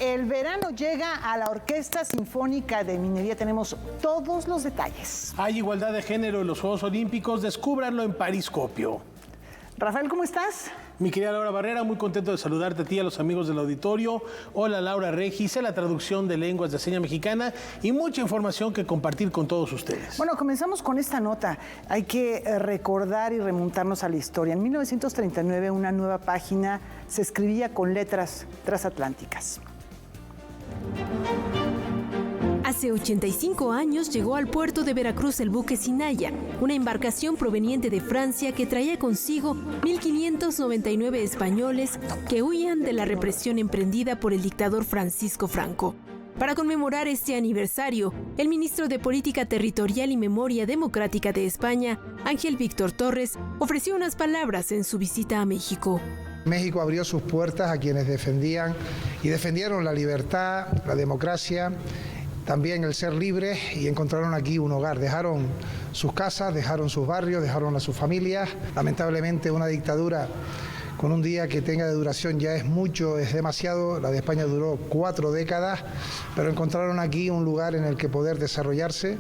El verano llega a la Orquesta Sinfónica de Minería. Tenemos todos los detalles. Hay igualdad de género en los Juegos Olímpicos. Descúbranlo en Periscopio. Rafael, ¿cómo estás? Mi querida Laura Barrera, muy contento de saludarte a ti y a los amigos del auditorio. Hola, Laura Regis, la traducción de lenguas de seña mexicana y mucha información que compartir con todos ustedes. Bueno, comenzamos con esta nota. Hay que recordar y remontarnos a la historia. En 1939, una nueva página se escribía con letras transatlánticas. Hace 85 años llegó al puerto de Veracruz el buque Sinaya, una embarcación proveniente de Francia que traía consigo 1.599 españoles que huían de la represión emprendida por el dictador Francisco Franco. Para conmemorar este aniversario, el ministro de Política Territorial y Memoria Democrática de España, Ángel Víctor Torres, ofreció unas palabras en su visita a México. México abrió sus puertas a quienes defendían y defendieron la libertad, la democracia, también el ser libres, y encontraron aquí un hogar. Dejaron sus casas, dejaron sus barrios, dejaron a sus familias. Lamentablemente una dictadura con un día que tenga de duración ya es mucho, es demasiado. La de España duró 4 décadas, pero encontraron aquí un lugar en el que poder desarrollarse.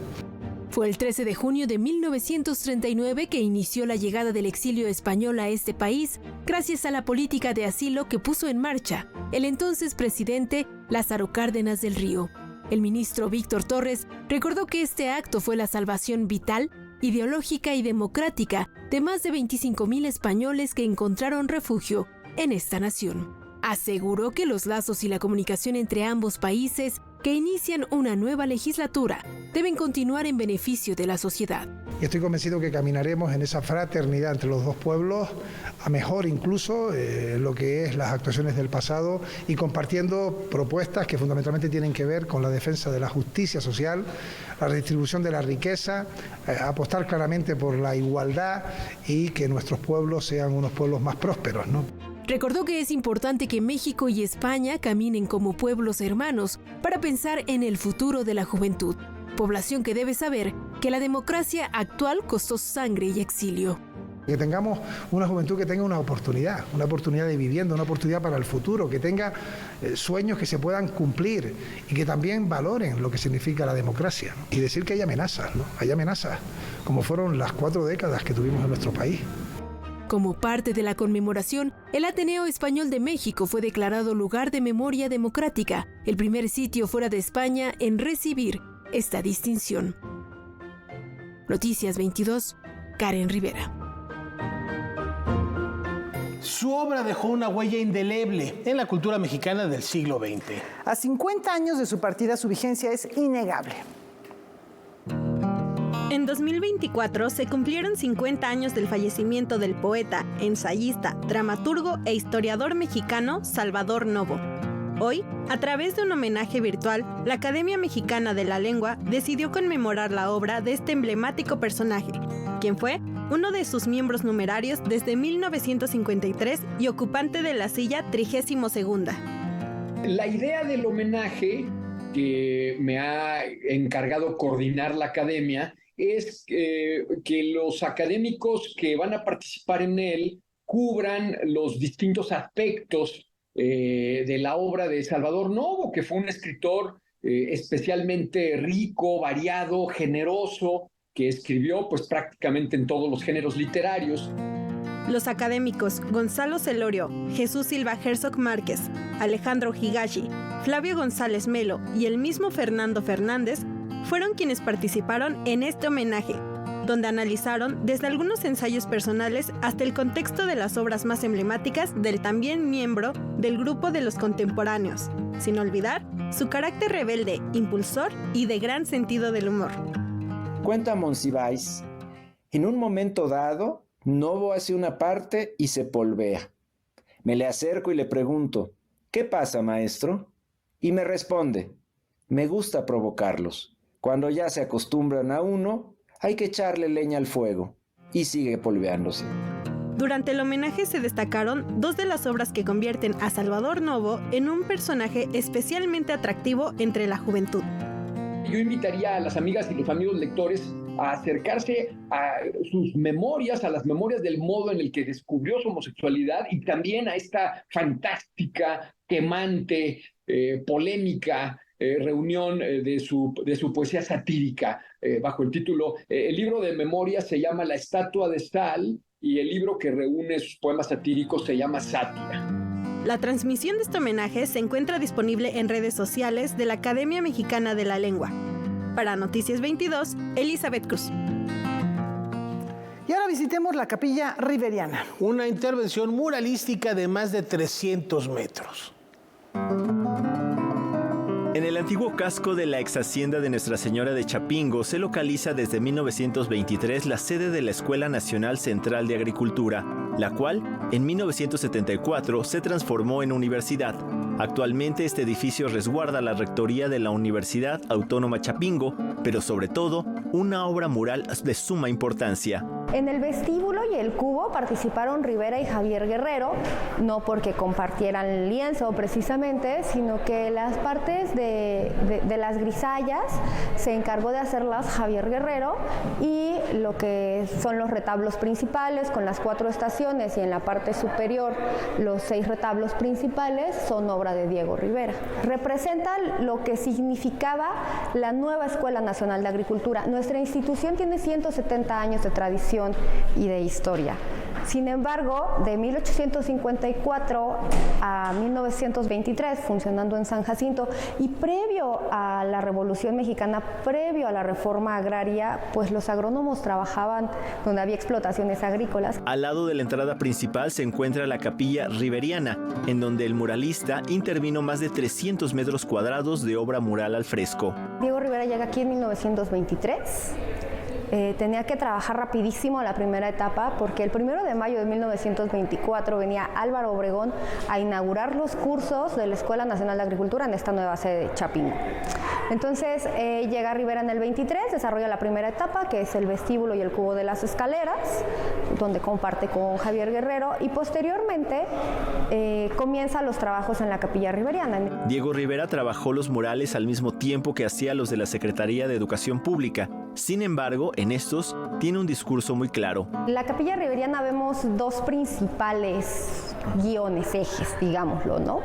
Fue el 13 de junio de 1939 que inició la llegada del exilio español a este país, gracias a la política de asilo que puso en marcha el entonces presidente Lázaro Cárdenas del Río. El ministro Víctor Torres recordó que este acto fue la salvación vital, ideológica y democrática de más de 25,000 españoles que encontraron refugio en esta nación. Aseguró que los lazos y la comunicación entre ambos países que inician una nueva legislatura deben continuar en beneficio de la sociedad. Y estoy convencido que caminaremos en esa fraternidad entre los dos pueblos, a mejor incluso lo que es las actuaciones del pasado, y compartiendo propuestas que fundamentalmente tienen que ver con la defensa de la justicia social, la redistribución de la riqueza, apostar claramente por la igualdad y que nuestros pueblos sean unos pueblos más prósperos, ¿no? Recordó que es importante que México y España caminen como pueblos hermanos para pensar en el futuro de la juventud, población que debe saber que la democracia actual costó sangre y exilio. Que tengamos una juventud que tenga una oportunidad de vivienda, una oportunidad para el futuro, que tenga sueños que se puedan cumplir y que también valoren lo que significa la democracia, ¿no? Y decir que hay amenazas, ¿no? Hay amenazas, como fueron las 4 décadas que tuvimos en nuestro país. Como parte de la conmemoración, el Ateneo Español de México fue declarado lugar de memoria democrática, el primer sitio fuera de España en recibir esta distinción. Noticias 22, Karen Rivera. Su obra dejó una huella indeleble en la cultura mexicana del siglo XX. A 50 años de su partida, su vigencia es innegable. En 2024 se cumplieron 50 años del fallecimiento del poeta, ensayista, dramaturgo e historiador mexicano Salvador Novo. Hoy, a través de un homenaje virtual, la Academia Mexicana de la Lengua decidió conmemorar la obra de este emblemático personaje, quien fue uno de sus miembros numerarios desde 1953 y ocupante de la silla 32ª. La idea del homenaje que me ha encargado coordinar la Academia es que los académicos que van a participar en él cubran los distintos aspectos de la obra de Salvador Novo, que fue un escritor especialmente rico, variado, generoso, que escribió pues prácticamente en todos los géneros literarios. Los académicos Gonzalo Celorio, Jesús Silva Herzog Márquez, Alejandro Higashi, Flavio González Melo y el mismo Fernando Fernández fueron quienes participaron en este homenaje, donde analizaron desde algunos ensayos personales hasta el contexto de las obras más emblemáticas del también miembro del grupo de los contemporáneos, sin olvidar su carácter rebelde, impulsor y de gran sentido del humor. Cuenta Monsiváis, en un momento dado, Novo hace una parte y se polvea. Me le acerco y le pregunto, ¿qué pasa, maestro? Y me responde, me gusta provocarlos. Cuando ya se acostumbran a uno, hay que echarle leña al fuego. Y sigue polveándose. Durante el homenaje se destacaron 2 de las obras que convierten a Salvador Novo en un personaje especialmente atractivo entre la juventud. Yo invitaría a las amigas y los amigos lectores a acercarse a sus memorias, a las memorias del modo en el que descubrió su homosexualidad y también a esta fantástica, quemante, polémica reunión de su poesía satírica bajo el título, el libro de memorias se llama La estatua de sal y el libro que reúne sus poemas satíricos se llama Sátira. La transmisión de este homenaje se encuentra disponible en redes sociales de la Academia Mexicana de la Lengua. Para Noticias 22, Elizabeth Cruz. Y ahora visitemos la Capilla Riveriana. Una intervención muralística de más de 300 metros. En el antiguo casco de la ex hacienda de Nuestra Señora de Chapingo se localiza desde 1923 la sede de la Escuela Nacional Central de Agricultura, la cual en 1974 se transformó en universidad. Actualmente este edificio resguarda la rectoría de la Universidad Autónoma Chapingo, pero sobre todo una obra mural de suma importancia. En el vestíbulo y el cubo participaron Rivera y Javier Guerrero, no porque compartieran lienzo precisamente, sino que las partes de las grisallas se encargó de hacerlas Javier Guerrero y lo que son los retablos principales con las 4 estaciones y en la parte superior los 6 retablos principales son obra de Diego Rivera. Representan lo que significaba la nueva Escuela Nacional de Agricultura. Nuestra institución tiene 170 años de tradición y de historia. Sin embargo, de 1854 a 1923, funcionando en San Jacinto, y previo a la Revolución Mexicana, previo a la reforma agraria, pues los agrónomos trabajaban donde había explotaciones agrícolas. Al lado de la entrada principal se encuentra la Capilla Riveriana, en donde el muralista intervino más de 300 metros cuadrados de obra mural al fresco. Diego Rivera llega aquí en 1923. Tenía que trabajar rapidísimo la primera etapa porque el 1 de mayo de 1924 venía Álvaro Obregón a inaugurar los cursos de la Escuela Nacional de Agricultura en esta nueva sede de Chapingo. Entonces llega Rivera en el 23, desarrolla la primera etapa que es el vestíbulo y el cubo de las escaleras, donde comparte con Javier Guerrero y posteriormente comienza los trabajos en la Capilla Riveriana. Diego Rivera trabajó los murales al mismo tiempo que hacía los de la Secretaría de Educación Pública. Sin embargo, en estos tiene un discurso muy claro. En la Capilla Riveriana vemos 2 principales guiones, ejes, digámoslo, ¿no?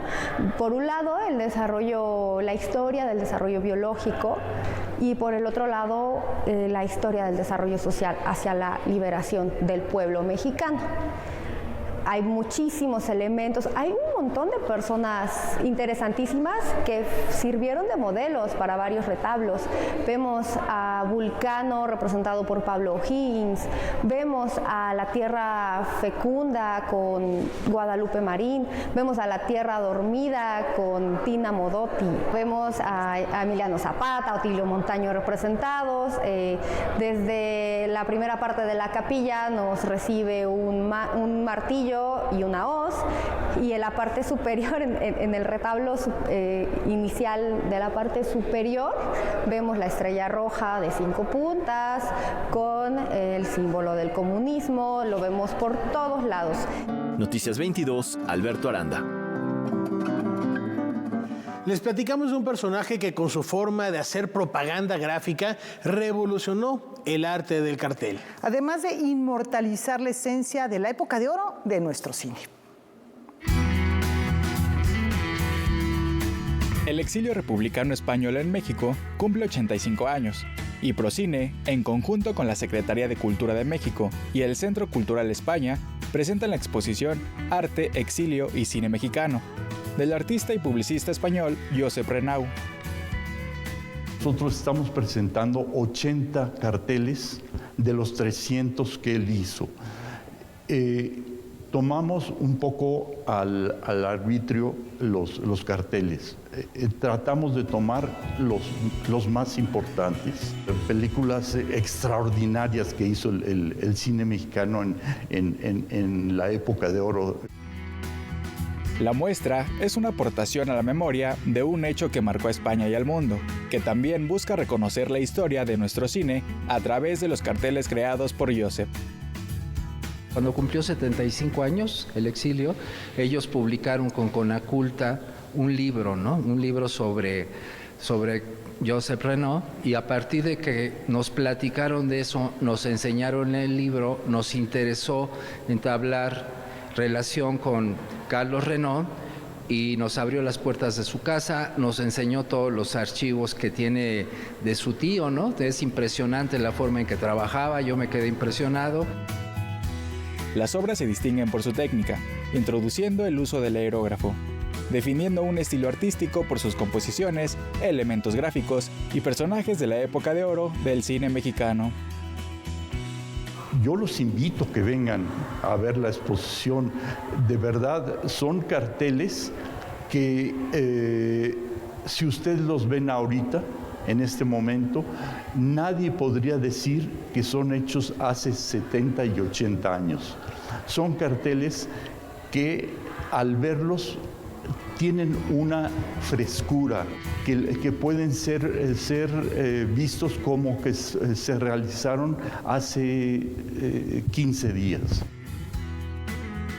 Por un lado, el desarrollo, la historia del desarrollo biológico y por el otro lado, la historia del desarrollo social hacia la liberación del pueblo mexicano. Hay muchísimos elementos, hay un montón de personas interesantísimas que sirvieron de modelos para varios retablos. Vemos a Vulcano representado por Pablo O'Higgins, vemos a la Tierra Fecunda con Guadalupe Marín, vemos a la Tierra Dormida con Tina Modotti, vemos a Emiliano Zapata, Otilio Montaño representados. Desde la primera parte de la capilla nos recibe un martillo y una hoz, y en la parte superior, en el retablo inicial de la parte superior, vemos la estrella roja de 5 puntas con el símbolo del comunismo, lo vemos por todos lados. Noticias 22, Alberto Aranda. Les platicamos de un personaje que con su forma de hacer propaganda gráfica revolucionó el arte del cartel. Además de inmortalizar la esencia de la época de oro de nuestro cine. El exilio republicano español en México cumple 85 años y Procine, en conjunto con la Secretaría de Cultura de México y el Centro Cultural España, presentan la exposición Arte, Exilio y Cine Mexicano, del artista y publicista español Josep Renau. Nosotros estamos presentando 80 carteles de los 300 que él hizo. Tomamos un poco al arbitrio los carteles. Tratamos de tomar los más importantes. Películas extraordinarias que hizo el cine mexicano en la época de oro. La muestra es una aportación a la memoria de un hecho que marcó a España y al mundo, que también busca reconocer la historia de nuestro cine a través de los carteles creados por Josep. Cuando cumplió 75 años, el exilio, ellos publicaron con Conaculta un libro, ¿no? Un libro sobre sobre Joseph Renaud, y a partir de que nos platicaron de eso, nos enseñaron el libro, nos interesó entablar relación con Carlos Renaud y nos abrió las puertas de su casa, nos enseñó todos los archivos que tiene de su tío, ¿no? Es impresionante la forma en que trabajaba, yo me quedé impresionado. Las obras se distinguen por su técnica, introduciendo el uso del aerógrafo, definiendo un estilo artístico por sus composiciones, elementos gráficos y personajes de la época de oro del cine mexicano. Yo los invito a que vengan a ver la exposición. De verdad, son carteles que si ustedes los ven ahorita, en este momento, nadie podría decir que son hechos hace 70 y 80 años. Son carteles que al verlos tienen una frescura, que pueden ser vistos como que se realizaron hace 15 días.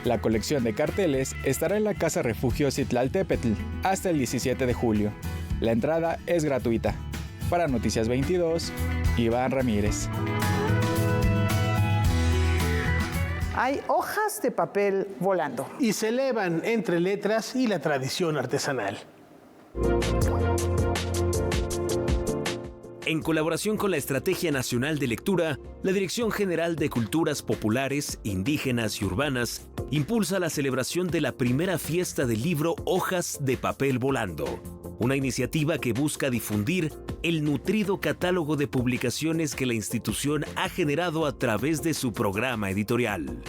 La colección de carteles estará en la Casa Refugio Citlaltépetl hasta el 17 de julio. La entrada es gratuita. Para Noticias 22, Iván Ramírez. Hay hojas de papel volando. Y se elevan entre letras y la tradición artesanal. En colaboración con la Estrategia Nacional de Lectura, la Dirección General de Culturas Populares, Indígenas y Urbanas impulsa la celebración de la primera fiesta del libro Hojas de Papel Volando, una iniciativa que busca difundir el nutrido catálogo de publicaciones que la institución ha generado a través de su programa editorial.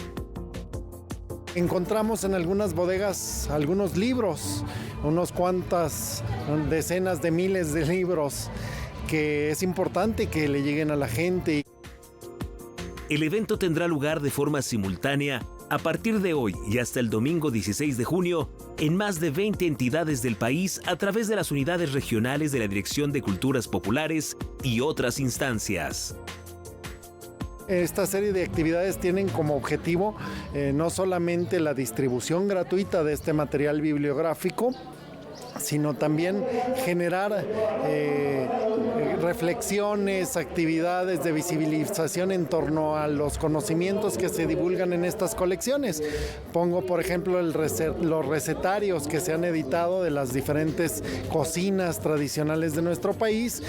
Encontramos en algunas bodegas algunos libros, unos cuantas decenas de miles de libros que es importante que le lleguen a la gente. El evento tendrá lugar de forma simultánea a partir de hoy y hasta el domingo 16 de junio en más de 20 entidades del país a través de las unidades regionales de la Dirección de Culturas Populares y otras instancias. Esta serie de actividades tienen como objetivo no solamente la distribución gratuita de este material bibliográfico, sino también generar reflexiones, actividades de visibilización en torno a los conocimientos que se divulgan en estas colecciones. Pongo, por ejemplo, los recetarios que se han editado de las diferentes cocinas tradicionales de nuestro país.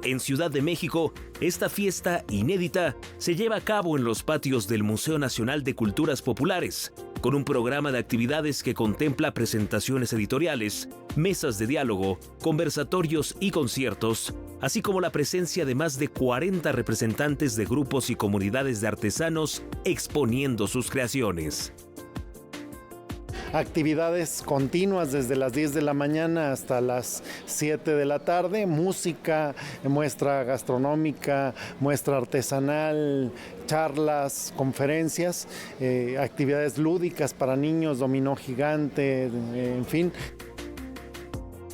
En Ciudad de México, esta fiesta inédita se lleva a cabo en los patios del Museo Nacional de Culturas Populares, con un programa de actividades que contempla presentaciones editoriales, mesas de diálogo, conversatorios y conciertos, así como la presencia de más de 40 representantes de grupos y comunidades de artesanos exponiendo sus creaciones. Actividades continuas desde las 10 de la mañana hasta las 7 de la tarde, música, muestra gastronómica, muestra artesanal, charlas, conferencias, actividades lúdicas para niños, dominó gigante, en fin.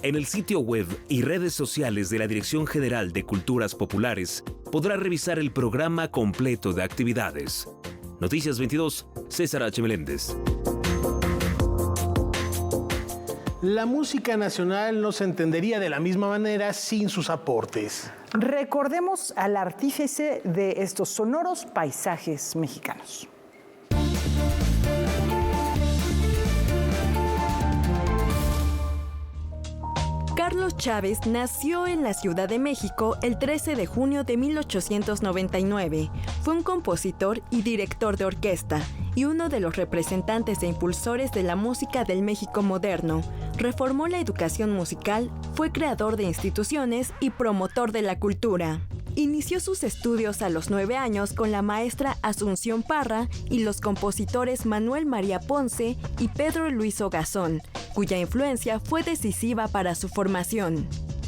En el sitio web y redes sociales de la Dirección General de Culturas Populares podrá revisar el programa completo de actividades. Noticias 22, César H. Meléndez. La música nacional no se entendería de la misma manera sin sus aportes. Recordemos al artífice de estos sonoros paisajes mexicanos. Carlos Chávez nació en la Ciudad de México el 13 de junio de 1899. Fue un compositor y director de orquesta y uno de los representantes e impulsores de la música del México moderno. Reformó la educación musical, fue creador de instituciones y promotor de la cultura. Inició sus estudios a los 9 años con la maestra Asunción Parra y los compositores Manuel María Ponce y Pedro Luis Ogazón, cuya influencia fue decisiva para su formación.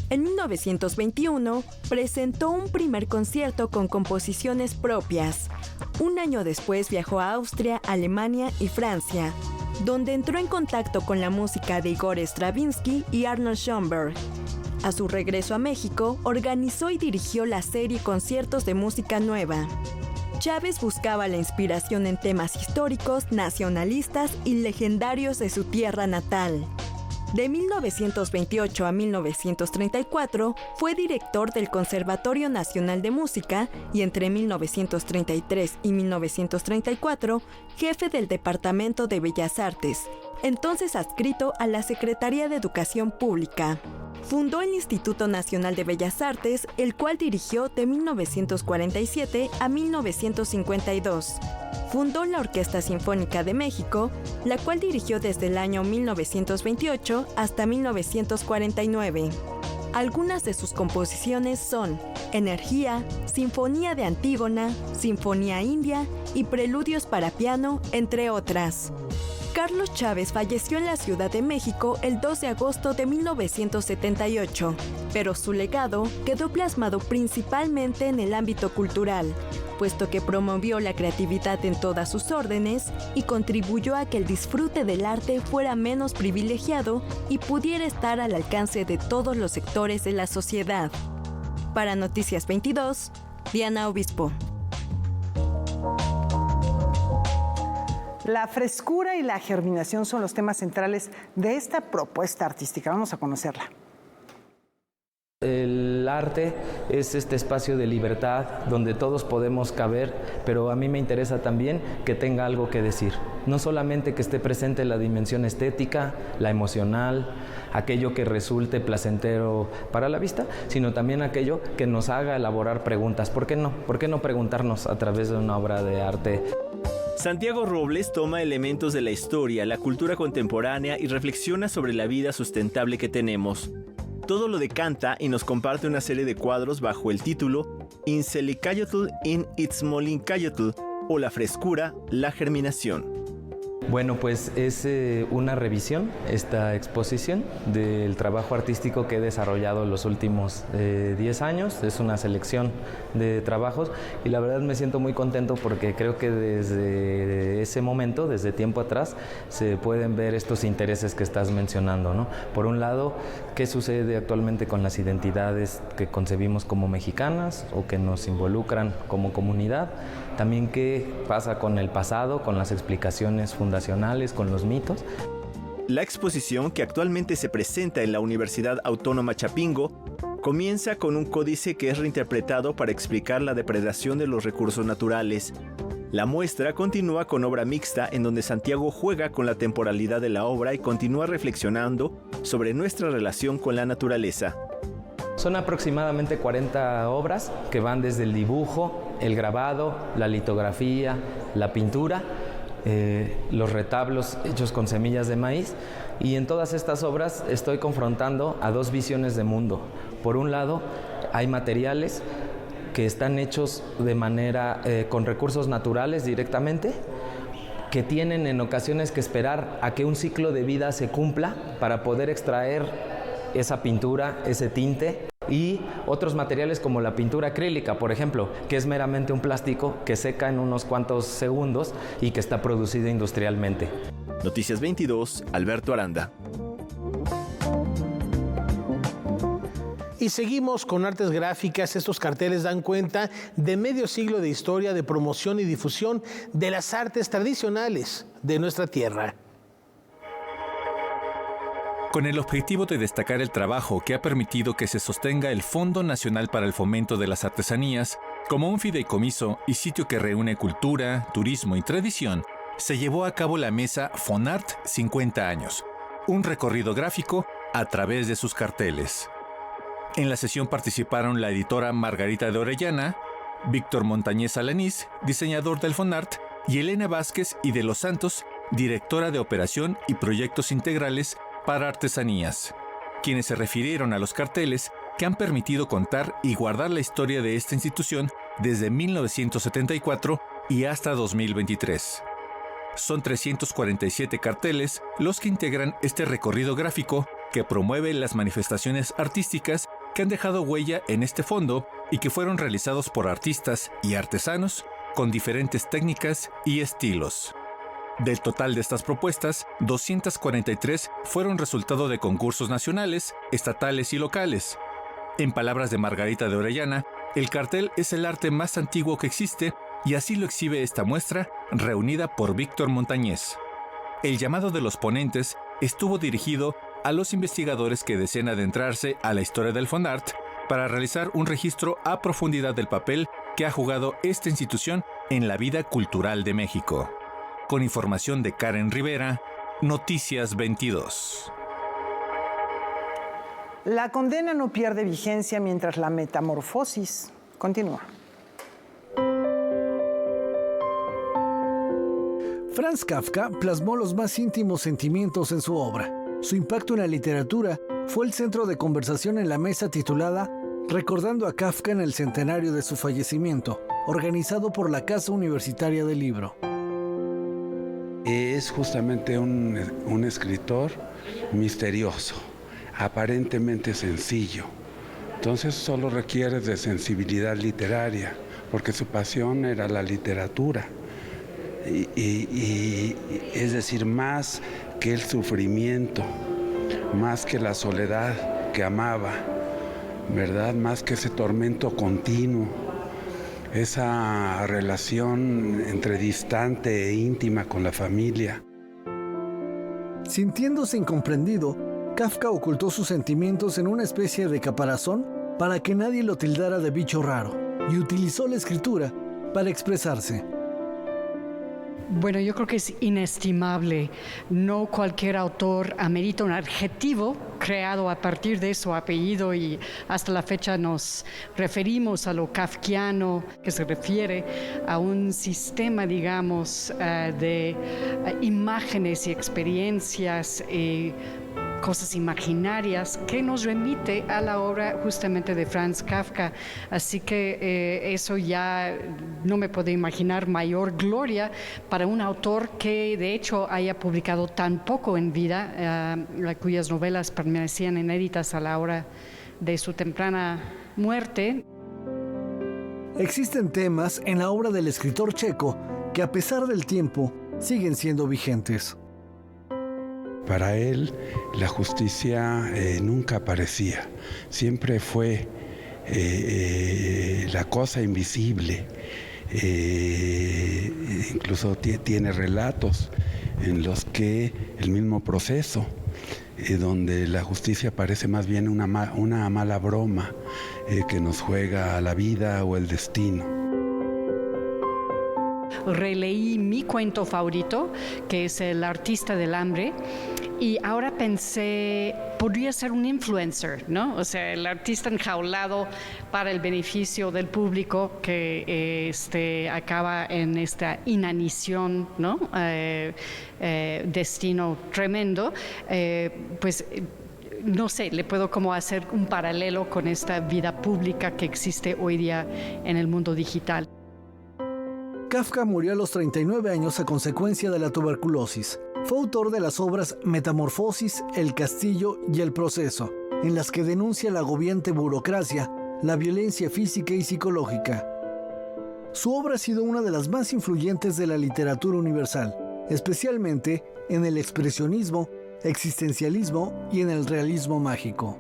En 1921, presentó un primer concierto con composiciones propias. Un año después viajó a Austria, Alemania y Francia, donde entró en contacto con la música de Igor Stravinsky y Arnold Schoenberg. A su regreso a México, organizó y dirigió la serie Conciertos de Música Nueva. Chávez buscaba la inspiración en temas históricos, nacionalistas y legendarios de su tierra natal. De 1928 a 1934 fue director del Conservatorio Nacional de Música y entre 1933 y 1934 jefe del Departamento de Bellas Artes, entonces adscrito a la Secretaría de Educación Pública. Fundó el Instituto Nacional de Bellas Artes, el cual dirigió de 1947 a 1952. Fundó la Orquesta Sinfónica de México, la cual dirigió desde el año 1928 hasta 1949. Algunas de sus composiciones son Energía, Sinfonía de Antígona, Sinfonía India y Preludios para piano, entre otras. Carlos Chávez falleció en la Ciudad de México el 2 de agosto de 1978, pero su legado quedó plasmado principalmente en el ámbito cultural, puesto que promovió la creatividad en todas sus órdenes y contribuyó a que el disfrute del arte fuera menos privilegiado y pudiera estar al alcance de todos los sectores de la sociedad. Para Noticias 22, Diana Obispo. La frescura y la germinación son los temas centrales de esta propuesta artística. Vamos a conocerla. El arte es este espacio de libertad donde todos podemos caber, pero a mí me interesa también que tenga algo que decir. No solamente que esté presente la dimensión estética, la emocional, aquello que resulte placentero para la vista, sino también aquello que nos haga elaborar preguntas. ¿Por qué no? ¿Por qué no preguntarnos a través de una obra de arte? Santiago Robles toma elementos de la historia, la cultura contemporánea y reflexiona sobre la vida sustentable que tenemos. Todo lo decanta y nos comparte una serie de cuadros bajo el título Inselicayotl in Itzmolincayotl, o la frescura, la germinación. Bueno, pues es una revisión, esta exposición, del trabajo artístico que he desarrollado los últimos 10 años. Es una selección de trabajos y la verdad me siento muy contento porque creo que desde ese momento, desde tiempo atrás, se pueden ver estos intereses que estás mencionando, ¿no? Por un lado, ¿qué sucede actualmente con las identidades que concebimos como mexicanas o que nos involucran como comunidad? También qué pasa con el pasado, con las explicaciones fundacionales, con los mitos. La exposición, que actualmente se presenta en la Universidad Autónoma Chapingo, comienza con un códice que es reinterpretado para explicar la depredación de los recursos naturales. La muestra continúa con obra mixta, en donde Santiago juega con la temporalidad de la obra y continúa reflexionando sobre nuestra relación con la naturaleza. Son aproximadamente 40 obras que van desde el dibujo, el grabado, la litografía, la pintura, los retablos hechos con semillas de maíz, y en todas estas obras estoy confrontando a dos visiones de mundo. Por un lado, hay materiales que están hechos de manera con recursos naturales directamente, que tienen en ocasiones que esperar a que un ciclo de vida se cumpla para poder extraer esa pintura, ese tinte, y otros materiales como la pintura acrílica, por ejemplo, que es meramente un plástico que seca en unos cuantos segundos y que está producido industrialmente. Noticias 22, Alberto Aranda. Y seguimos con artes gráficas. Estos carteles dan cuenta de medio siglo de historia de promoción y difusión de las artes tradicionales de nuestra tierra. Con el objetivo de destacar el trabajo que ha permitido que se sostenga el Fondo Nacional para el Fomento de las Artesanías como un fideicomiso y sitio que reúne cultura, turismo y tradición, se llevó a cabo la mesa Fonart 50 años, un recorrido gráfico a través de sus carteles. En la sesión participaron la editora Margarita de Orellana, Víctor Montañez Alanís, diseñador del Fonart, y Elena Vázquez y de los Santos, directora de Operación y Proyectos Integrales para Artesanías, quienes se refirieron a los carteles que han permitido contar y guardar la historia de esta institución desde 1974 y hasta 2023. Son 347 carteles los que integran este recorrido gráfico que promueve las manifestaciones artísticas que han dejado huella en este fondo y que fueron realizados por artistas y artesanos con diferentes técnicas y estilos. Del total de estas propuestas, 243 fueron resultado de concursos nacionales, estatales y locales. En palabras de Margarita de Orellana, el cartel es el arte más antiguo que existe y así lo exhibe esta muestra reunida por Víctor Montañez. El llamado de los ponentes estuvo dirigido a los investigadores que deseen adentrarse a la historia del Fonart para realizar un registro a profundidad del papel que ha jugado esta institución en la vida cultural de México. Con información de Karen Rivera, Noticias 22. La condena no pierde vigencia mientras la metamorfosis continúa. Franz Kafka plasmó los más íntimos sentimientos en su obra. Su impacto en la literatura fue el centro de conversación en la mesa titulada Recordando a Kafka en el centenario de su fallecimiento, organizado por la Casa Universitaria del Libro. Es justamente un escritor misterioso, aparentemente sencillo. Entonces solo requiere de sensibilidad literaria, porque su pasión era la literatura. Y es decir, más que el sufrimiento, más que la soledad que amaba, ¿verdad? Más que ese tormento continuo, esa relación entre distante e íntima con la familia. Sintiéndose incomprendido, Kafka ocultó sus sentimientos en una especie de caparazón para que nadie lo tildara de bicho raro, y utilizó la escritura para expresarse. Bueno, yo creo que es inestimable. No cualquier autor amerita un adjetivo creado a partir de su apellido y hasta la fecha nos referimos a lo kafkiano, que se refiere a un sistema, digamos, de imágenes y experiencias cosas imaginarias que nos remite a la obra justamente de Franz Kafka. Así que eso ya no me puedo imaginar mayor gloria para un autor que de hecho haya publicado tan poco en vida, cuyas novelas permanecían inéditas a la hora de su temprana muerte. Existen temas en la obra del escritor checo que a pesar del tiempo siguen siendo vigentes. Para él, la justicia nunca aparecía, siempre fue la cosa invisible. Incluso tiene relatos en los que el mismo proceso, donde la justicia parece más bien una mala broma que nos juega a la vida o el destino. Releí mi cuento favorito, que es El artista del hambre, y ahora pensé, podría ser un influencer, ¿no? O sea, el artista enjaulado para el beneficio del público que acaba en esta inanición, ¿no? Destino tremendo, pues no sé, le puedo como hacer un paralelo con esta vida pública que existe hoy día en el mundo digital. Kafka murió a los 39 años a consecuencia de la tuberculosis. Fue autor de las obras Metamorfosis, El castillo y El proceso, en las que denuncia la agobiante burocracia, la violencia física y psicológica. Su obra ha sido una de las más influyentes de la literatura universal, especialmente en el expresionismo, existencialismo y en el realismo mágico.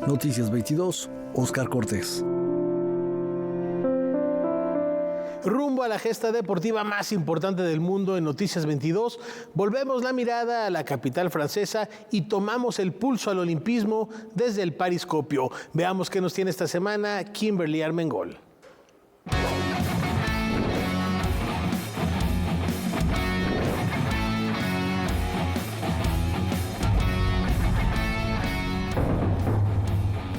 Noticias 22, Óscar Cortés. Rumbo a la gesta deportiva más importante del mundo en Noticias 22, volvemos la mirada a la capital francesa y tomamos el pulso al olimpismo desde el Periscopio. Veamos qué nos tiene esta semana Kimberly Armengol.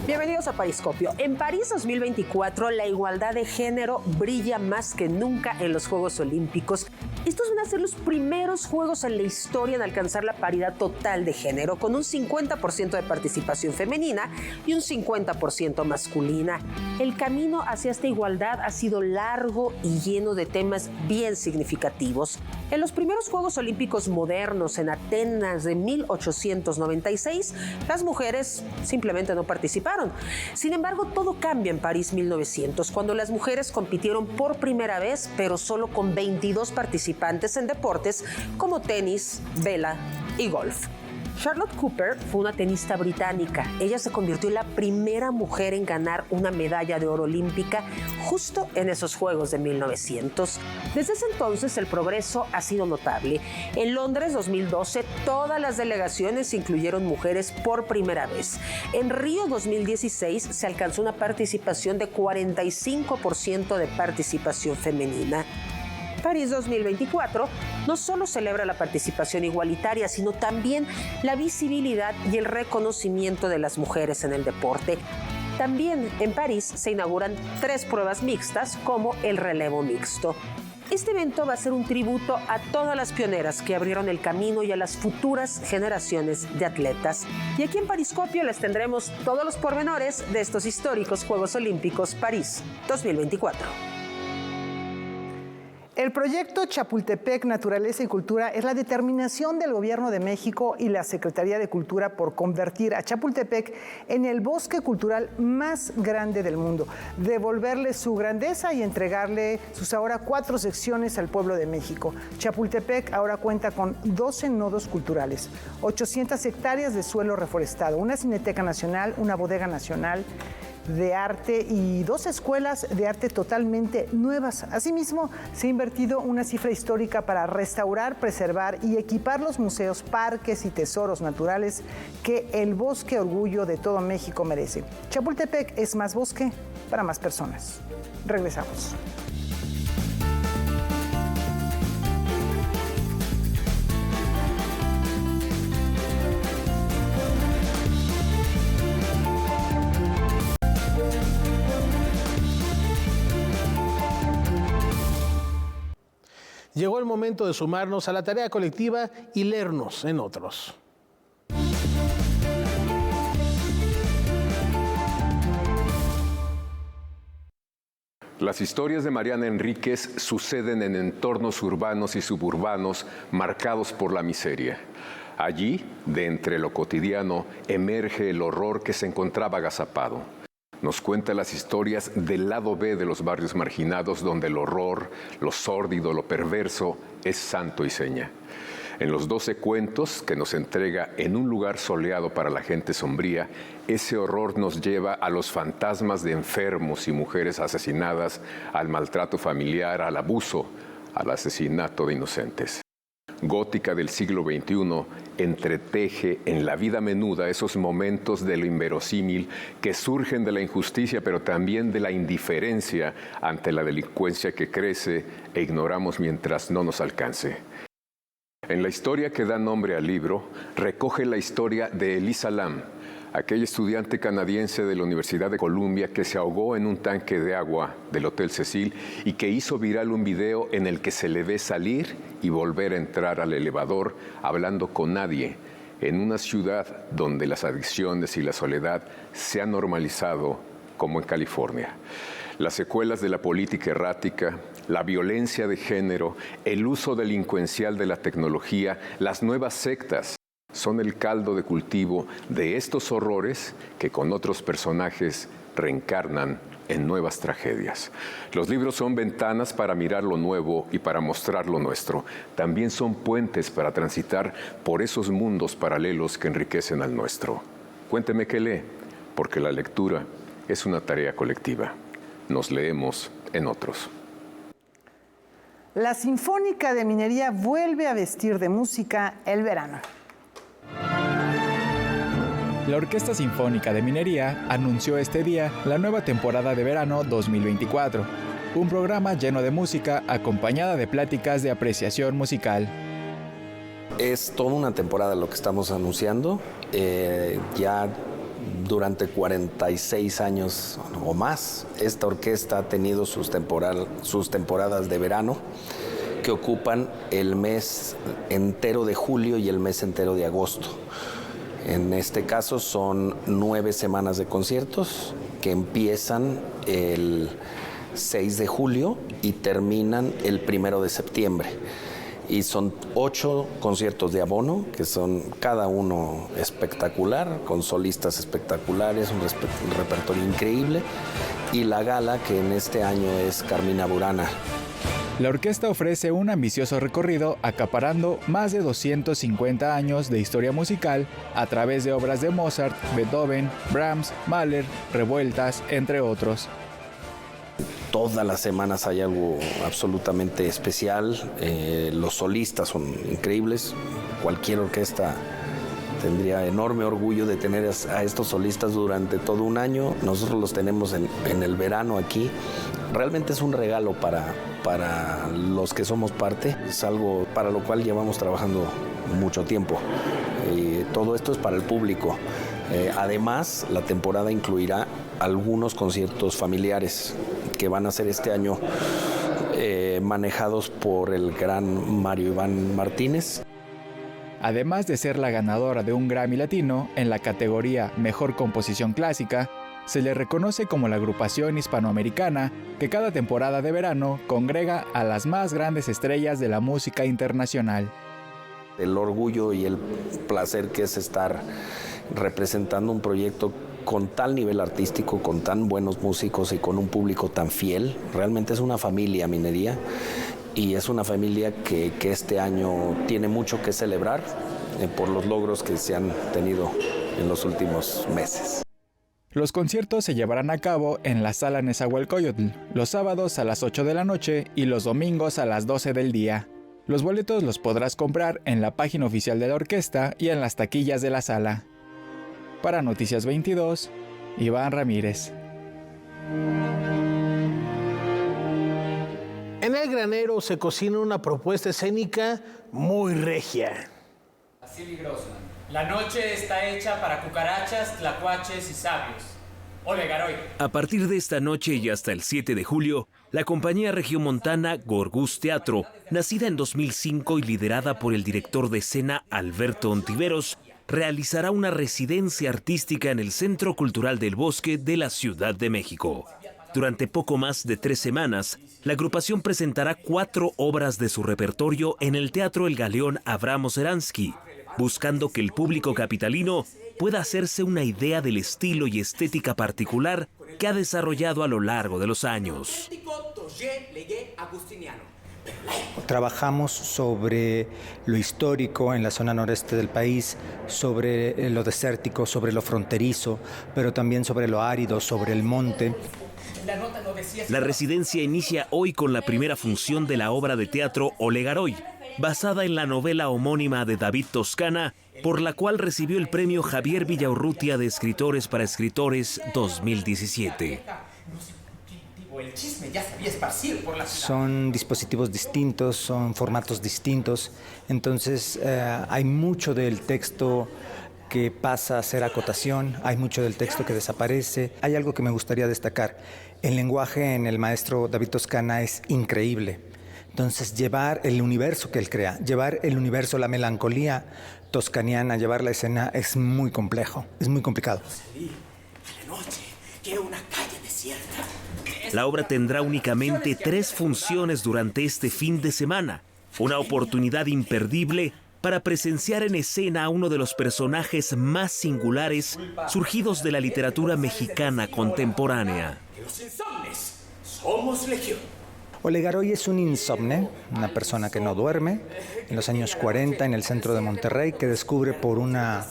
Bienvenidos a Periscopio. En París 2024, la igualdad de género brilla más que nunca en los Juegos Olímpicos. Estos van a ser los primeros Juegos en la historia en alcanzar la paridad total de género, con un 50% de participación femenina y un 50% masculina. El camino hacia esta igualdad ha sido largo y lleno de temas bien significativos. En los primeros Juegos Olímpicos modernos en Atenas de 1896, las mujeres simplemente no participaron. Sin embargo, todo cambia en París 1900, cuando las mujeres compitieron por primera vez, pero solo con 22 participantes en deportes como tenis, vela y golf. Charlotte Cooper fue una tenista británica. Ella se convirtió en la primera mujer en ganar una medalla de oro olímpica justo en esos Juegos de 1900. Desde ese entonces el progreso ha sido notable. En Londres 2012 todas las delegaciones incluyeron mujeres por primera vez. En Río 2016 se alcanzó una participación de 45% de participación femenina. París 2024 no solo celebra la participación igualitaria, sino también la visibilidad y el reconocimiento de las mujeres en el deporte. También en París se inauguran 3 pruebas mixtas como el relevo mixto. Este evento va a ser un tributo a todas las pioneras que abrieron el camino y a las futuras generaciones de atletas. Y aquí en Pariscopio les tendremos todos los pormenores de estos históricos Juegos Olímpicos París 2024. El proyecto Chapultepec Naturaleza y Cultura es la determinación del Gobierno de México y la Secretaría de Cultura por convertir a Chapultepec en el bosque cultural más grande del mundo, devolverle su grandeza y entregarle sus ahora 4 secciones al pueblo de México. Chapultepec ahora cuenta con 12 nodos culturales, 800 hectáreas de suelo reforestado, una cineteca nacional, una bodega nacional de arte y 2 escuelas de arte totalmente nuevas. Asimismo, se ha invertido una cifra histórica para restaurar, preservar y equipar los museos, parques y tesoros naturales que el bosque orgullo de todo México merece. Chapultepec es más bosque para más personas. Regresamos. Llegó el momento de sumarnos a la tarea colectiva y leernos en otros. Las historias de Mariana Enríquez suceden en entornos urbanos y suburbanos marcados por la miseria. Allí, de entre lo cotidiano, emerge el horror que se encontraba agazapado. Nos cuenta las historias del lado B de los barrios marginados, donde el horror, lo sórdido, lo perverso es santo y seña. En los 12 cuentos que nos entrega En un lugar soleado para la gente sombría, ese horror nos lleva a los fantasmas de enfermos y mujeres asesinadas, al maltrato familiar, al abuso, al asesinato de inocentes. Gótica del siglo XXI entreteje en la vida menuda esos momentos de lo inverosímil que surgen de la injusticia, pero también de la indiferencia ante la delincuencia que crece e ignoramos mientras no nos alcance. En la historia que da nombre al libro, recoge la historia de Elisa Lam, aquella estudiante canadiense de la Universidad de Columbia que se ahogó en un tanque de agua del Hotel Cecil y que hizo viral un video en el que se le ve salir y volver a entrar al elevador hablando con nadie, en una ciudad donde las adicciones y la soledad se han normalizado como en California. Las secuelas de la política errática, la violencia de género, el uso delincuencial de la tecnología, las nuevas sectas, son el caldo de cultivo de estos horrores que con otros personajes reencarnan en nuevas tragedias. Los libros son ventanas para mirar lo nuevo y para mostrar lo nuestro. También son puentes para transitar por esos mundos paralelos que enriquecen al nuestro. Cuénteme qué lee, porque la lectura es una tarea colectiva. Nos leemos en otros. La Sinfónica de Minería vuelve a vestir de música el verano. La Orquesta Sinfónica de Minería anunció este día la nueva temporada de verano 2024, un programa lleno de música acompañada de pláticas de apreciación musical. Es toda una temporada lo que estamos anunciando, ya durante 46 años o más. Esta orquesta ha tenido sus temporadas de verano que ocupan el mes entero de julio y el mes entero de agosto. En este caso son 9 semanas de conciertos que empiezan el 6 de julio y terminan el 1 de septiembre. Y son 8 conciertos de abono, que son cada uno espectacular, con solistas espectaculares, un repertorio increíble. Y la gala, que en este año es Carmina Burana. La orquesta ofrece un ambicioso recorrido acaparando más de 250 años de historia musical a través de obras de Mozart, Beethoven, Brahms, Mahler, Revueltas, entre otros. Todas las semanas hay algo absolutamente especial. Los solistas son increíbles. Cualquier orquesta tendría enorme orgullo de tener a estos solistas durante todo un año. Nosotros los tenemos en el verano aquí. Realmente es un regalo para los que somos parte. Es algo para lo cual llevamos trabajando mucho tiempo. Todo esto es para el público. Además, la temporada incluirá algunos conciertos familiares que van a ser este año manejados por el gran Mario Iván Martínez. Además de ser la ganadora de un Grammy Latino en la categoría Mejor Composición Clásica, se le reconoce como la agrupación hispanoamericana que cada temporada de verano congrega a las más grandes estrellas de la música internacional. El orgullo y el placer que es estar representando un proyecto con tal nivel artístico, con tan buenos músicos y con un público tan fiel. Realmente es una familia Minería y es una familia que este año tiene mucho que celebrar por los logros que se han tenido en los últimos meses. Los conciertos se llevarán a cabo en la Sala Nezahualcóyotl, los sábados a las 8 de la noche y los domingos a las 12 del día. Los boletos los podrás comprar en la página oficial de la orquesta y en las taquillas de la sala. Para Noticias 22, Iván Ramírez. En El Granero se cocina una propuesta escénica muy regia. Vasily Grossman. La noche está hecha para cucarachas, tlacuaches y sabios. Ole, Garoy. A partir de esta noche y hasta el 7 de julio, la compañía regiomontana Gorgús Teatro, nacida en 2005 y liderada por el director de escena Alberto Ontiveros, realizará una residencia artística en el Centro Cultural del Bosque de la Ciudad de México. Durante poco más de 3 semanas, la agrupación presentará 4 obras de su repertorio en el Teatro El Galeón Abramo Seransky, buscando que el público capitalino pueda hacerse una idea del estilo y estética particular que ha desarrollado a lo largo de los años. Trabajamos sobre lo histórico en la zona noreste del país, sobre lo desértico, sobre lo fronterizo, pero también sobre lo árido, sobre el monte. La residencia inicia hoy con la primera función de la obra de teatro Ole, Garoy, basada en la novela homónima de David Toscana, por la cual recibió el premio Javier Villaurrutia de Escritores para Escritores 2017. Son dispositivos distintos, son formatos distintos, entonces hay mucho del texto que pasa a ser acotación, hay mucho del texto que desaparece. Hay algo que me gustaría destacar. El lenguaje en el maestro David Toscana es increíble. Entonces, llevar el universo que él crea, llevar el universo, la melancolía toscaniana, llevar la escena es muy complejo, es muy complicado. La obra tendrá únicamente 3 funciones durante este fin de semana, una oportunidad imperdible para presenciar en escena a uno de los personajes más singulares surgidos de la literatura mexicana contemporánea. Los insomnes somos legión. Ole, Garoy es un insomne, una persona que no duerme, en los años 40 en el centro de Monterrey, que descubre por una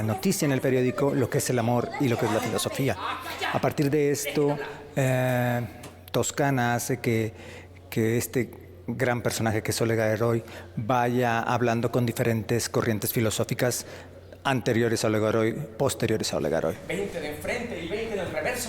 noticia en el periódico lo que es el amor y lo que es la filosofía. A partir de esto, Toscana hace que este gran personaje que es Ole Garoy vaya hablando con diferentes corrientes filosóficas anteriores a Ole Garoy, posteriores a Ole Garoy. 20 de enfrente y 20 del reverso.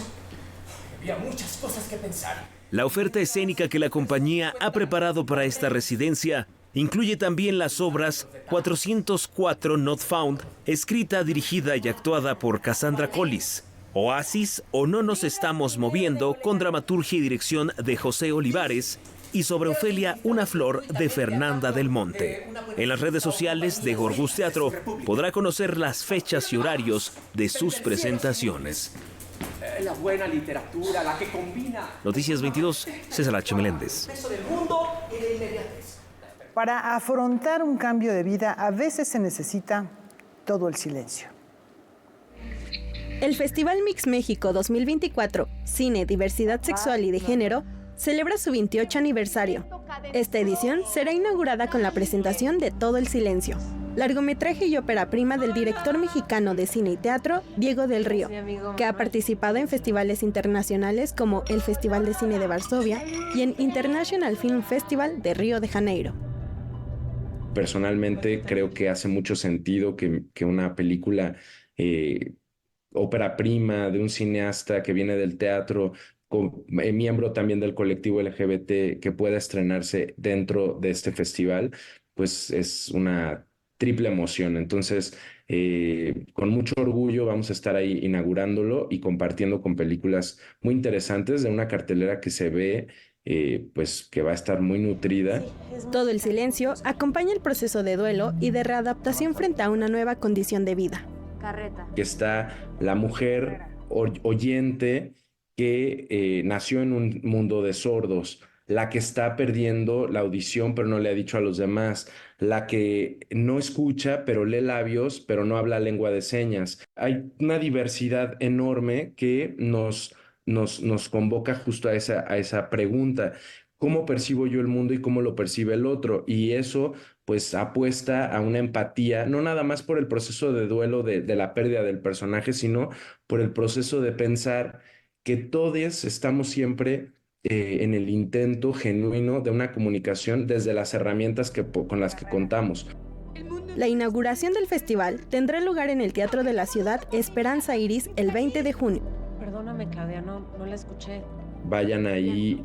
Había muchas cosas que pensar. La oferta escénica que la compañía ha preparado para esta residencia incluye también las obras 404 Not Found, escrita, dirigida y actuada por Cassandra Collis, Oasis o No nos estamos moviendo, con dramaturgia y dirección de José Olivares, y sobre Ofelia, una flor, de Fernanda del Monte. En las redes sociales de Gorgús Teatro podrá conocer las fechas y horarios de sus presentaciones. La buena literatura, la que combina. Noticias 22, César H. Meléndez. Para afrontar un cambio de vida, a veces se necesita todo el silencio. El Festival Mix México 2024, Cine, Diversidad Sexual y de Género, celebra su 28 aniversario. Esta edición será inaugurada con la presentación de Todo el Silencio, largometraje y ópera prima del director mexicano de cine y teatro, Diego del Río, que ha participado en festivales internacionales como el Festival de Cine de Varsovia y en International Film Festival de Río de Janeiro. Personalmente creo que hace mucho sentido que una película ópera prima de un cineasta que viene del teatro, miembro también del colectivo LGBT, que pueda estrenarse dentro de este festival, pues es una triple emoción. Entonces, con mucho orgullo vamos a estar ahí inaugurándolo y compartiendo con películas muy interesantes de una cartelera que se ve pues que va a estar muy nutrida. Todo el Silencio acompaña el proceso de duelo y de readaptación frente a una nueva condición de vida. Que está la mujer oyente que nació en un mundo de sordos, la que está perdiendo la audición pero no le ha dicho a los demás, la que no escucha pero lee labios pero no habla lengua de señas. Hay una diversidad enorme que nos convoca justo a esa pregunta. ¿Cómo percibo yo el mundo y cómo lo percibe el otro? Y eso pues apuesta a una empatía, no nada más por el proceso de duelo de la pérdida del personaje, sino por el proceso de pensar que todos estamos siempre en el intento genuino de una comunicación desde las herramientas con las que contamos. La inauguración del festival tendrá lugar en el Teatro de la Ciudad Esperanza Iris el 20 de junio. Perdóname, Claudia, no la escuché. Vayan ahí,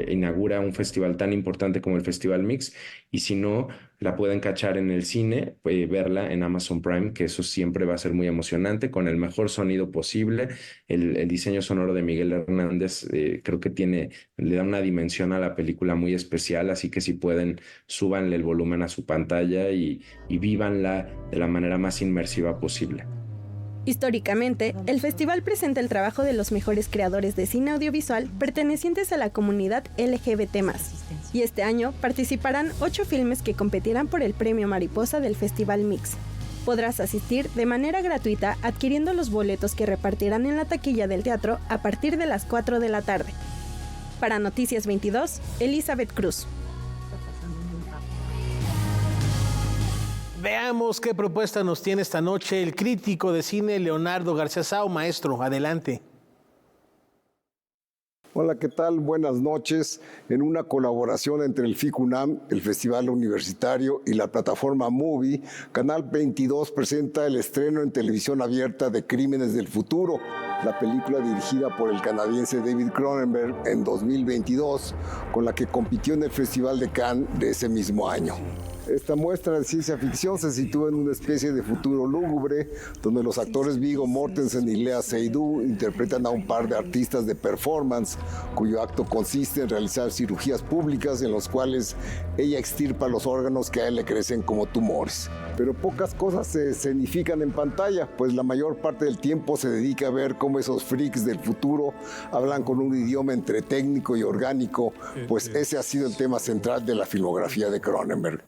inaugura un festival tan importante como el Festival Mix, y si no, la pueden cachar en el cine, verla en Amazon Prime, que eso siempre va a ser muy emocionante, con el mejor sonido posible. El diseño sonoro de Miguel Hernández creo que le da una dimensión a la película muy especial, así que si pueden, súbanle el volumen a su pantalla y vívanla de la manera más inmersiva posible. Históricamente, el festival presenta el trabajo de los mejores creadores de cine audiovisual pertenecientes a la comunidad LGBT+. Y este año participarán 8 filmes que competirán por el Premio Mariposa del Festival Mix. Podrás asistir de manera gratuita adquiriendo los boletos que repartirán en la taquilla del teatro a partir de las 4 de la tarde. Para Noticias 22, Elizabeth Cruz. Veamos qué propuesta nos tiene esta noche el crítico de cine Leonardo García Sao. Maestro, adelante. Hola, ¿qué tal? Buenas noches. En una colaboración entre el FICUNAM, el Festival Universitario y la plataforma Movie, Canal 22 presenta el estreno en televisión abierta de Crímenes del Futuro, la película dirigida por el canadiense David Cronenberg en 2022, con la que compitió en el Festival de Cannes de ese mismo año. Esta muestra de ciencia ficción se sitúa en una especie de futuro lúgubre, donde los actores Viggo Mortensen y Léa Seydoux interpretan a un par de artistas de performance, cuyo acto consiste en realizar cirugías públicas en los cuales ella extirpa los órganos que a él le crecen como tumores. Pero pocas cosas se escenifican en pantalla, pues la mayor parte del tiempo se dedica a ver cómo esos freaks del futuro hablan con un idioma entre técnico y orgánico, pues ese ha sido el tema central de la filmografía de Cronenberg.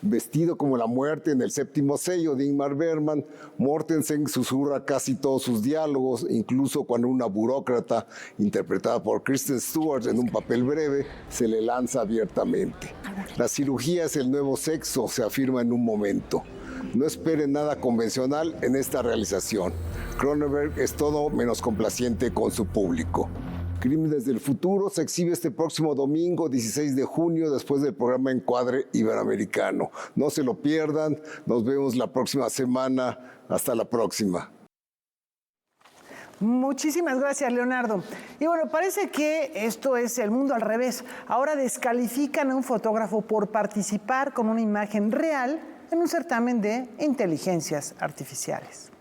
Vestido como la muerte en El séptimo sello de Ingmar Bergman, Mortensen susurra casi todos sus diálogos, incluso cuando una burócrata, interpretada por Kristen Stewart en un papel breve, se le lanza abiertamente. La cirugía es el nuevo sexo, se afirma en un momento. No esperen nada convencional en esta realización. Cronenberg es todo menos complaciente con su público. Crímenes del Futuro se exhibe este próximo domingo, 16 de junio, después del programa Encuadre Iberoamericano. No se lo pierdan, nos vemos la próxima semana. Hasta la próxima. Muchísimas gracias, Leonardo. Y bueno, parece que esto es el mundo al revés. Ahora descalifican a un fotógrafo por participar con una imagen real en un certamen de inteligencias artificiales.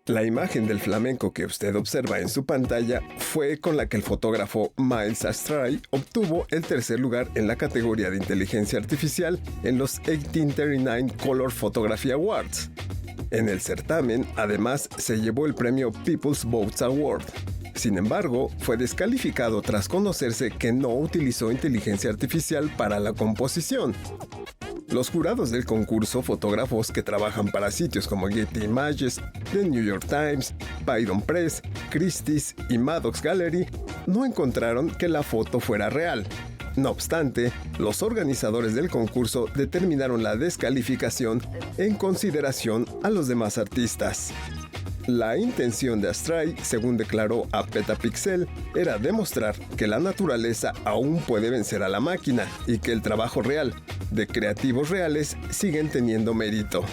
La imagen del flamenco que usted observa en su pantalla fue con la que el fotógrafo Miles Astray obtuvo el tercer lugar en la categoría de inteligencia artificial en los 1839 Color Photography Awards. En el certamen, además, se llevó el premio People's Votes Award. Sin embargo, fue descalificado tras conocerse que no utilizó inteligencia artificial para la composición. Los jurados del concurso, fotógrafos que trabajan para sitios como Getty Images, The New York Times, Byron Press, Christie's y Maddox Gallery, no encontraron que la foto fuera real. No obstante, los organizadores del concurso determinaron la descalificación en consideración a los demás artistas. La intención de Astray, según declaró a Petapixel, era demostrar que la naturaleza aún puede vencer a la máquina y que el trabajo real de creativos reales siguen teniendo mérito.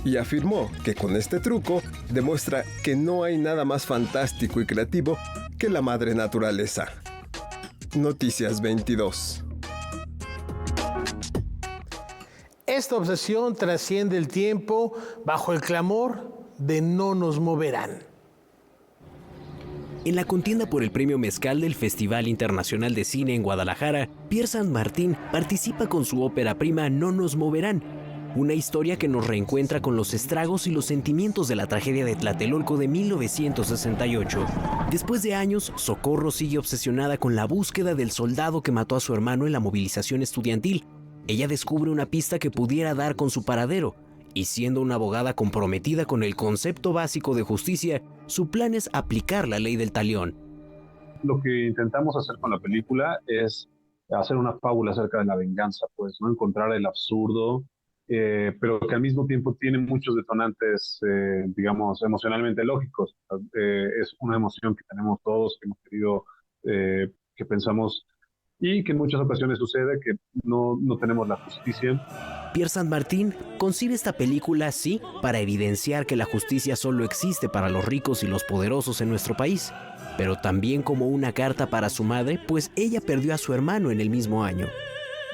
Y afirmó que con este truco demuestra que no hay nada más fantástico y creativo que la madre naturaleza. Noticias 22. Esta obsesión trasciende el tiempo bajo el clamor de No nos moverán. En la contienda por el Premio Mezcal del Festival Internacional de Cine en Guadalajara, Pierre Saint-Martin participa con su ópera prima No nos moverán, una historia que nos reencuentra con los estragos y los sentimientos de la tragedia de Tlatelolco de 1968. Después de años, Socorro sigue obsesionada con la búsqueda del soldado que mató a su hermano en la movilización estudiantil. Ella descubre una pista que pudiera dar con su paradero, y siendo una abogada comprometida con el concepto básico de justicia, su plan es aplicar la ley del talión. Lo que intentamos hacer con la película es hacer una fábula acerca de la venganza, pues, ¿no? Encontrar el absurdo, pero que al mismo tiempo tiene muchos detonantes, digamos, emocionalmente lógicos. Es una emoción que tenemos todos, que hemos querido, que pensamos, y que en muchas ocasiones sucede que no tenemos la justicia. Pierre Saint-Martin concibe esta película, sí, para evidenciar que la justicia solo existe para los ricos y los poderosos en nuestro país, pero también como una carta para su madre, pues ella perdió a su hermano en el mismo año.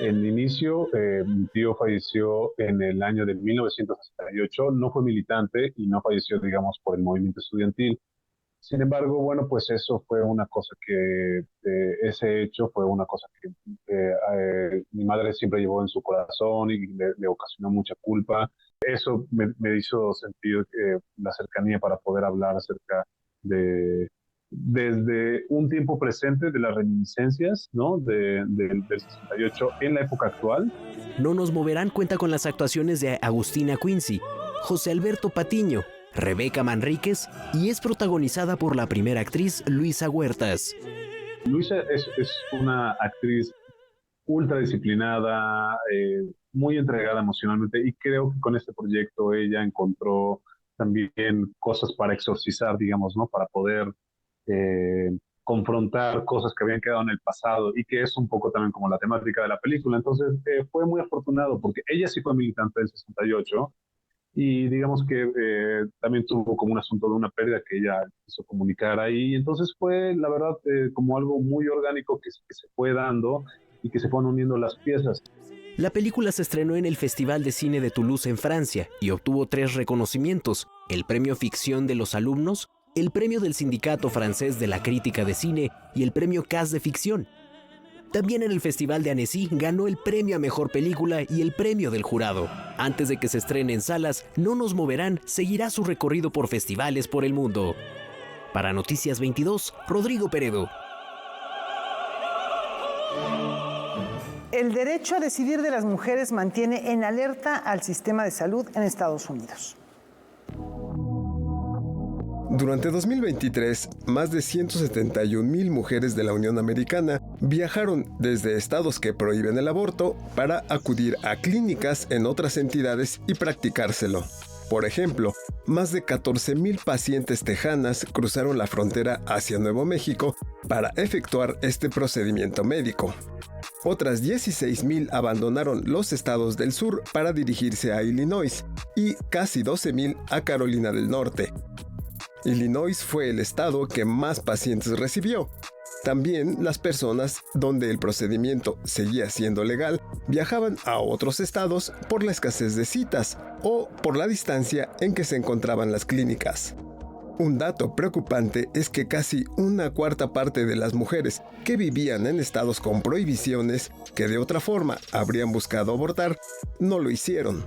En el inicio, mi tío falleció en el año de 1968, no fue militante y no falleció, digamos, por el movimiento estudiantil. Sin embargo, bueno, pues eso fue una cosa que, ese hecho fue una cosa que mi madre siempre llevó en su corazón y le ocasionó mucha culpa. Eso me hizo sentir la cercanía para poder hablar acerca de, desde un tiempo presente, de las reminiscencias, ¿no? del 68 en la época actual. No nos moverán cuenta con las actuaciones de Agustina Quincy, José Alberto Patiño, Rebeca Manríquez y es protagonizada por la primera actriz Luisa Huertas. Luisa es una actriz ultra disciplinada, muy entregada emocionalmente y creo que con este proyecto ella encontró también cosas para exorcizar, digamos, ¿no? Para poder confrontar cosas que habían quedado en el pasado y que es un poco también como la temática de la película. Entonces fue muy afortunado porque ella sí fue militante del 68 y digamos que también tuvo como un asunto de una pérdida que ella quiso comunicar ahí. Entonces fue, la verdad, como algo muy orgánico que se fue dando y que se fueron uniendo las piezas. La película se estrenó en el Festival de Cine de Toulouse en Francia y obtuvo 3 reconocimientos: el Premio Ficción de los Alumnos, el Premio del Sindicato Francés de la Crítica de Cine y el Premio Cas de Ficción. También en el Festival de Annecy ganó el premio a Mejor Película y el premio del jurado. Antes de que se estrene en salas, No nos moverán seguirá su recorrido por festivales por el mundo. Para Noticias 22, Rodrigo Peredo. El derecho a decidir de las mujeres mantiene en alerta al sistema de salud en Estados Unidos. Durante 2023, más de 171,000 mujeres de la Unión Americana viajaron desde estados que prohíben el aborto para acudir a clínicas en otras entidades y practicárselo. Por ejemplo, más de 14,000 pacientes tejanas cruzaron la frontera hacia Nuevo México para efectuar este procedimiento médico. Otras 16,000 abandonaron los estados del sur para dirigirse a Illinois y casi 12,000 a Carolina del Norte. Illinois fue el estado que más pacientes recibió. También las personas donde el procedimiento seguía siendo legal viajaban a otros estados por la escasez de citas o por la distancia en que se encontraban las clínicas. Un dato preocupante es que casi 1/4 parte de las mujeres que vivían en estados con prohibiciones, que de otra forma habrían buscado abortar, no lo hicieron.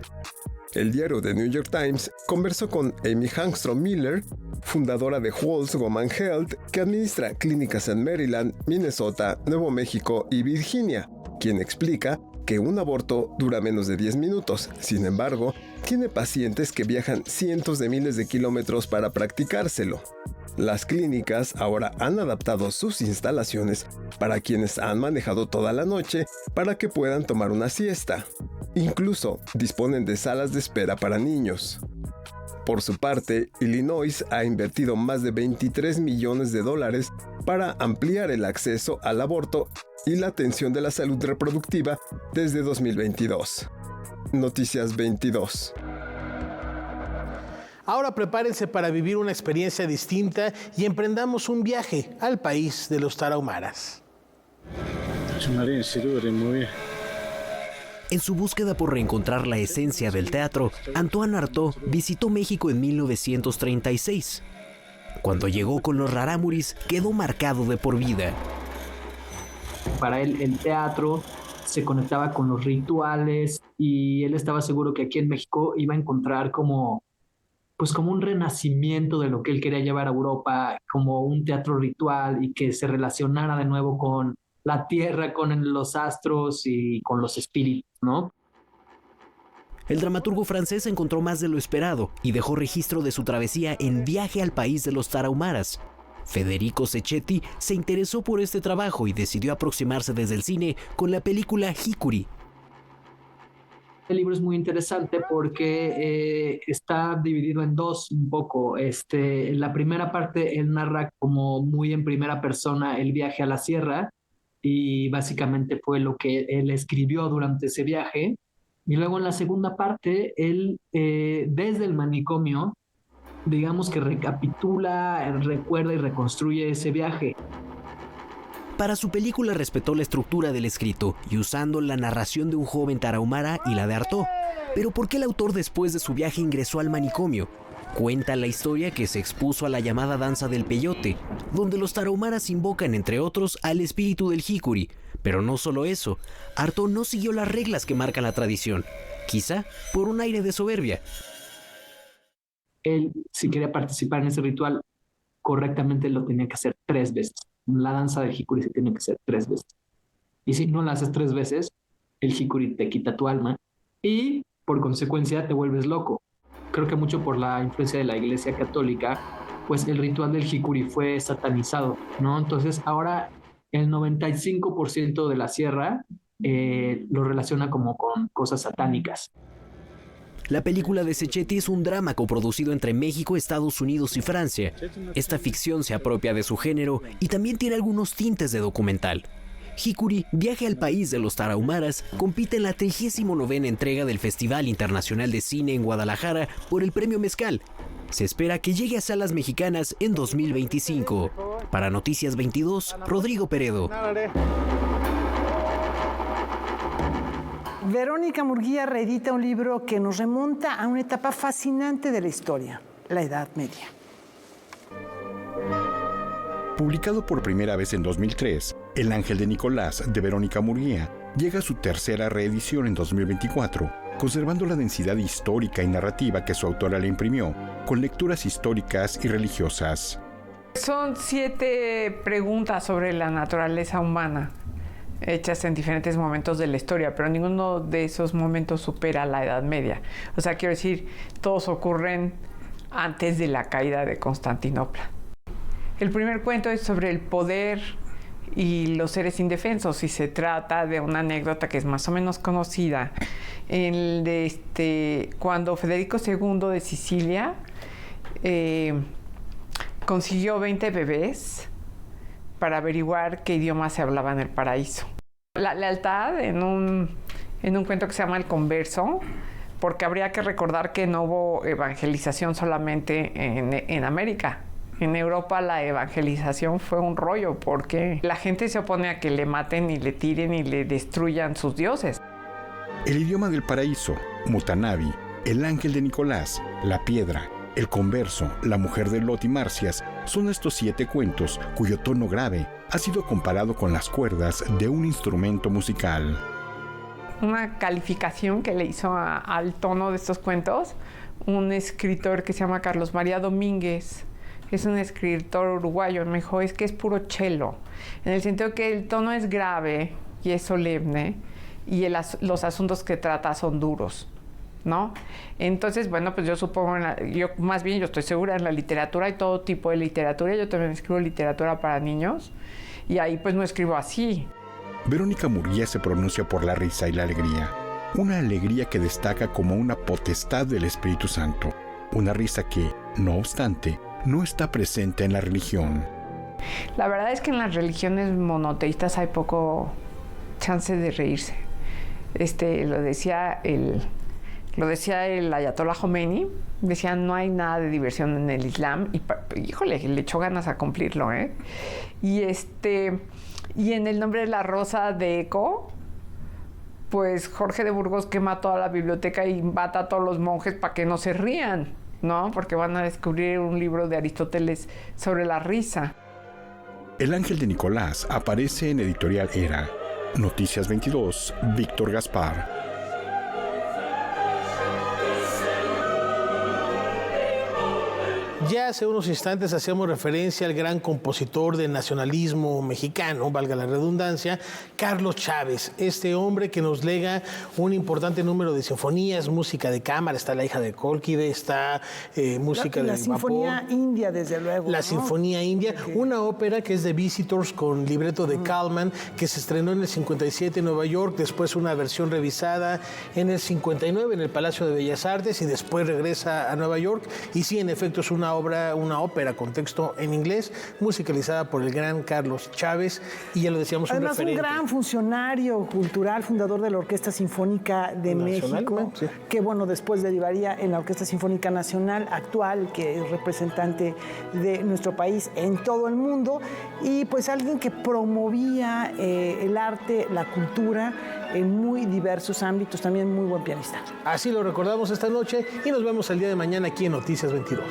El diario The New York Times conversó con Amy Hangstrom Miller, fundadora de Walls Woman Health, que administra clínicas en Maryland, Minnesota, Nuevo México y Virginia, quien explica que un aborto dura menos de 10 minutos. Sin embargo, tiene pacientes que viajan cientos de miles de kilómetros para practicárselo. Las clínicas ahora han adaptado sus instalaciones para quienes han manejado toda la noche para que puedan tomar una siesta. Incluso disponen de salas de espera para niños. Por su parte, Illinois ha invertido más de $23 millones para ampliar el acceso al aborto y la atención de la salud reproductiva desde 2022. Noticias 22. Ahora prepárense para vivir una experiencia distinta y emprendamos un viaje al país de los tarahumaras. En su búsqueda por reencontrar la esencia del teatro, Antoine Artaud visitó México en 1936. Cuando llegó con los rarámuris, quedó marcado de por vida. Para él, el teatro se conectaba con los rituales y él estaba seguro que aquí en México iba a encontrar como un renacimiento de lo que él quería llevar a Europa, como un teatro ritual y que se relacionara de nuevo con la tierra, con los astros y con los espíritus, ¿no? El dramaturgo francés encontró más de lo esperado y dejó registro de su travesía en Viaje al país de los tarahumaras. Federico Secchetti se interesó por este trabajo y decidió aproximarse desde el cine con la película Hikuri. El libro es muy interesante porque está dividido en dos un poco. En la primera parte él narra como muy en primera persona el viaje a la sierra y básicamente fue lo que él escribió durante ese viaje. Y luego en la segunda parte él desde el manicomio digamos que recapitula, recuerda y reconstruye ese viaje. Para su película respetó la estructura del escrito y usando la narración de un joven tarahumara y la de Artaud. Pero ¿por qué el autor después de su viaje ingresó al manicomio? Cuenta la historia que se expuso a la llamada danza del peyote, donde los tarahumaras invocan entre otros al espíritu del Hikuri. Pero no solo eso, Artaud no siguió las reglas que marcan la tradición, quizá por un aire de soberbia. Él, si quería participar en ese ritual, correctamente lo tenía que hacer 3 veces. La danza del Hikuri se tiene que hacer 3 veces. Y si no la haces 3 veces, el Hikuri te quita tu alma y, por consecuencia, te vuelves loco. Creo que mucho por la influencia de la Iglesia Católica, pues el ritual del Hikuri fue satanizado, ¿no? Entonces, ahora el 95% de la sierra lo relaciona como con cosas satánicas. La película de Secchetti es un drama coproducido entre México, Estados Unidos y Francia. Esta ficción se apropia de su género y también tiene algunos tintes de documental. Hikuri, Viaje al país de los tarahumaras, compite en la 39ª entrega del Festival Internacional de Cine en Guadalajara por el Premio Mezcal. Se espera que llegue a salas mexicanas en 2025. Para Noticias 22, Rodrigo Peredo. Verónica Murguía reedita un libro que nos remonta a una etapa fascinante de la historia, la Edad Media. Publicado por primera vez en 2003, El Ángel de Nicolás, de Verónica Murguía, llega a su tercera reedición en 2024, conservando la densidad histórica y narrativa que su autora le imprimió, con lecturas históricas y religiosas. Son 7 preguntas sobre la naturaleza humana, hechas en diferentes momentos de la historia, pero ninguno de esos momentos supera la Edad Media. O sea, quiero decir, todos ocurren antes de la caída de Constantinopla. El primer cuento es sobre el poder y los seres indefensos, y se trata de una anécdota que es más o menos conocida, cuando Federico II de Sicilia consiguió 20 bebés para averiguar qué idioma se hablaba en el paraíso. La lealtad en un cuento que se llama El Converso, porque habría que recordar que no hubo evangelización solamente en América. En Europa la evangelización fue un rollo porque la gente se opone a que le maten y le tiren y le destruyan sus dioses. El idioma del paraíso, Mutanabi, El Ángel de Nicolás, La Piedra, El Converso, La Mujer de Lot y Marcias son estos 7 cuentos cuyo tono grave ha sido comparado con las cuerdas de un instrumento musical. Una calificación que le hizo al tono de estos cuentos un escritor que se llama Carlos María Domínguez. Es un escritor uruguayo. Me dijo, es que es puro cello, en el sentido que el tono es grave y es solemne, y los asuntos que trata son duros, ¿no? Entonces, bueno, pues yo supongo, yo estoy segura, en la literatura hay todo tipo de literatura. Yo también escribo literatura para niños y ahí pues no escribo así. Verónica Murguía se pronuncia por la risa y la alegría. Una alegría que destaca como una potestad del Espíritu Santo. Una risa que, no obstante, no está presente en la religión. La verdad es que en las religiones monoteístas hay poco chance de reírse. Lo decía el ayatollah Khomeini, decía no hay nada de diversión en el Islam y híjole, le echó ganas a cumplirlo, ¿eh? Y en El nombre de la rosa de Eco, pues Jorge de Burgos quema toda la biblioteca y mata a todos los monjes para que no se rían, ¿no? Porque van a descubrir un libro de Aristóteles sobre la risa. El ángel de Nicolás aparece en Editorial Era. Noticias 22, Víctor Gaspar. Ya hace unos instantes hacíamos referencia al gran compositor del nacionalismo mexicano, valga la redundancia, Carlos Chávez, este hombre que nos lega un importante número de sinfonías, música de cámara, está La hija de Cólquide, está música de vapor. La Sinfonía India, desde luego. La Sinfonía India, una ópera que es de Visitors con libreto de Kalman, que se estrenó en el 57 en Nueva York, después una versión revisada en el 59 en el Palacio de Bellas Artes y después regresa a Nueva York. Y sí, en efecto, es una ópera con texto en inglés, musicalizada por el gran Carlos Chávez, y ya lo decíamos, además, un gran funcionario cultural, fundador de la Orquesta Sinfónica de México, sí, que bueno, después derivaría en la Orquesta Sinfónica Nacional actual, que es representante de nuestro país en todo el mundo, y pues alguien que promovía el arte, la cultura en muy diversos ámbitos, también muy buen pianista. Así lo recordamos esta noche y nos vemos el día de mañana aquí en Noticias 22.